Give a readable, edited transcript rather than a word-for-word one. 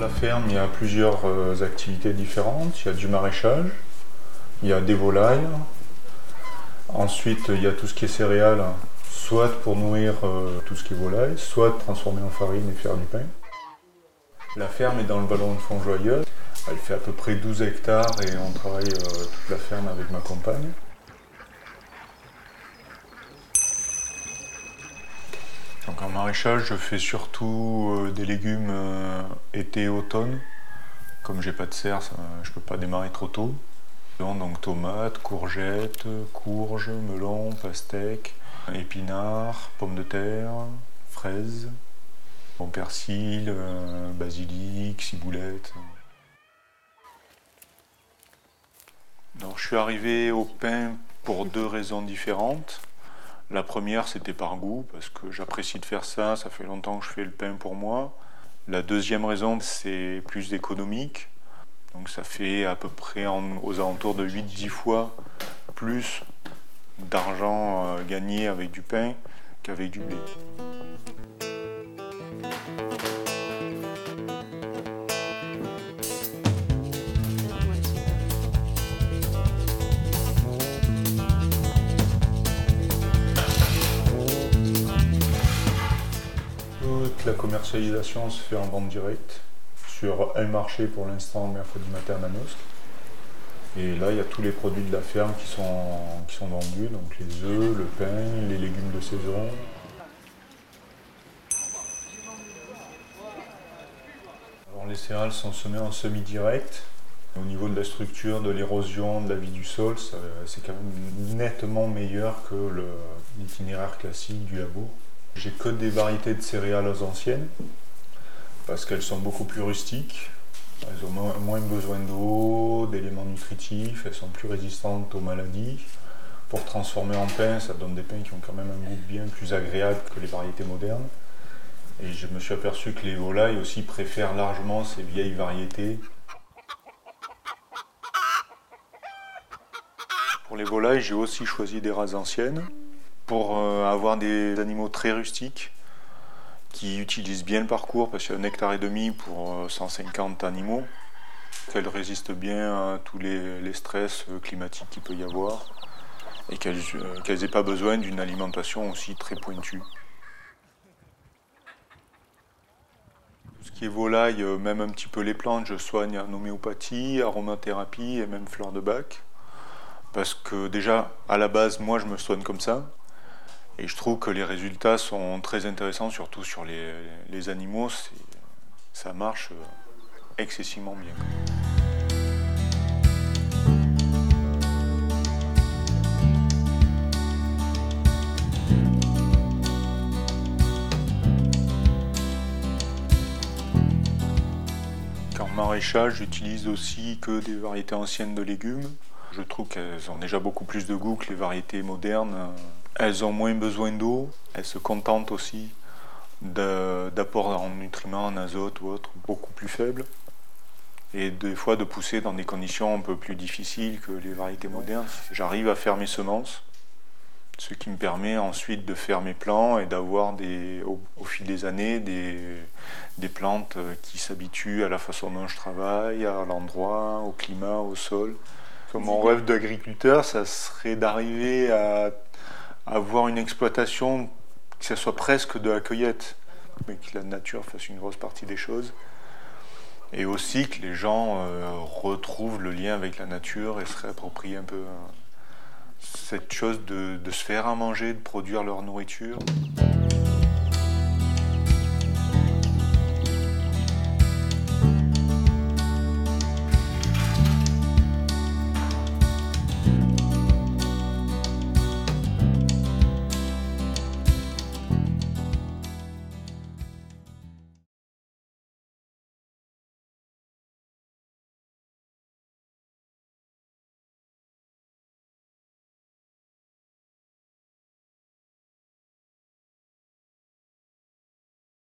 la ferme, il y a plusieurs activités différentes. Il y a du maraîchage, il y a des volailles. Ensuite, il y a tout ce qui est céréales, soit pour nourrir tout ce qui est volaille, soit transformer en farine et faire du pain. La ferme est dans le vallon de Fontjoyeuse. Elle fait à peu près 12 hectares et on travaille toute la ferme avec ma compagne. Donc en maraîchage, je fais surtout des légumes été et automne. Comme j'ai pas de serre, je peux pas démarrer trop tôt. Donc tomates, courgettes, courges, melons, pastèques, épinards, pommes de terre, fraises, persil, basilic, ciboulette. Donc je suis arrivé au pain pour deux raisons différentes. La première, c'était par goût, parce que j'apprécie de faire ça, ça fait longtemps que je fais le pain pour moi. La deuxième raison, c'est plus économique. Donc ça fait à peu près aux alentours de 8-10 fois plus d'argent gagné avec du pain qu'avec du blé. Toute la commercialisation se fait en vente directe sur un marché pour l'instant, mercredi matin à Manosque. Et là, il y a tous les produits de la ferme qui sont vendus, donc les œufs, le pain, les légumes de saison. Alors, les céréales sont semées en semi-direct. Au niveau de la structure, de l'érosion, de la vie du sol, c'est quand même nettement meilleur que l'itinéraire classique du labour. J'ai que des variétés de céréales anciennes, parce qu'elles sont beaucoup plus rustiques. Elles ont moins besoin d'eau, d'éléments nutritifs, elles sont plus résistantes aux maladies. Pour transformer en pain, ça donne des pains qui ont quand même un goût bien plus agréable que les variétés modernes. Et je me suis aperçu que les volailles aussi préfèrent largement ces vieilles variétés. Pour les volailles, j'ai aussi choisi des races anciennes pour avoir des animaux très rustiques qui utilisent bien le parcours, parce qu'il y a 1,5 hectare pour 150 animaux, qu'elles résistent bien à tous les stress climatiques qu'il peut y avoir et qu'elles n'aient pas besoin d'une alimentation aussi très pointue. Tout ce qui est volaille, même un petit peu les plantes, je soigne en homéopathie, aromathérapie et même fleurs de bac. Parce que déjà, à la base, moi je me soigne comme ça. Et je trouve que les résultats sont très intéressants, surtout sur les animaux. Ça marche excessivement bien. En maraîchage, j'utilise aussi que des variétés anciennes de légumes. Je trouve qu'elles ont déjà beaucoup plus de goût que les variétés modernes. Elles ont moins besoin d'eau, elles se contentent aussi d'apports en nutriments, en azote ou autre, beaucoup plus faibles. Et des fois de pousser dans des conditions un peu plus difficiles que les variétés modernes. J'arrive à faire mes semences, ce qui me permet ensuite de faire mes plants et d'avoir au fil des années des plantes qui s'habituent à la façon dont je travaille, à l'endroit, au climat, au sol. Mon rêve d'agriculteur, ça serait d'arriver à avoir une exploitation, que ce soit presque de la cueillette, mais que la nature fasse une grosse partie des choses. Et aussi que les gens retrouvent le lien avec la nature et se réapproprient un peu cette chose de se faire à manger, de produire leur nourriture.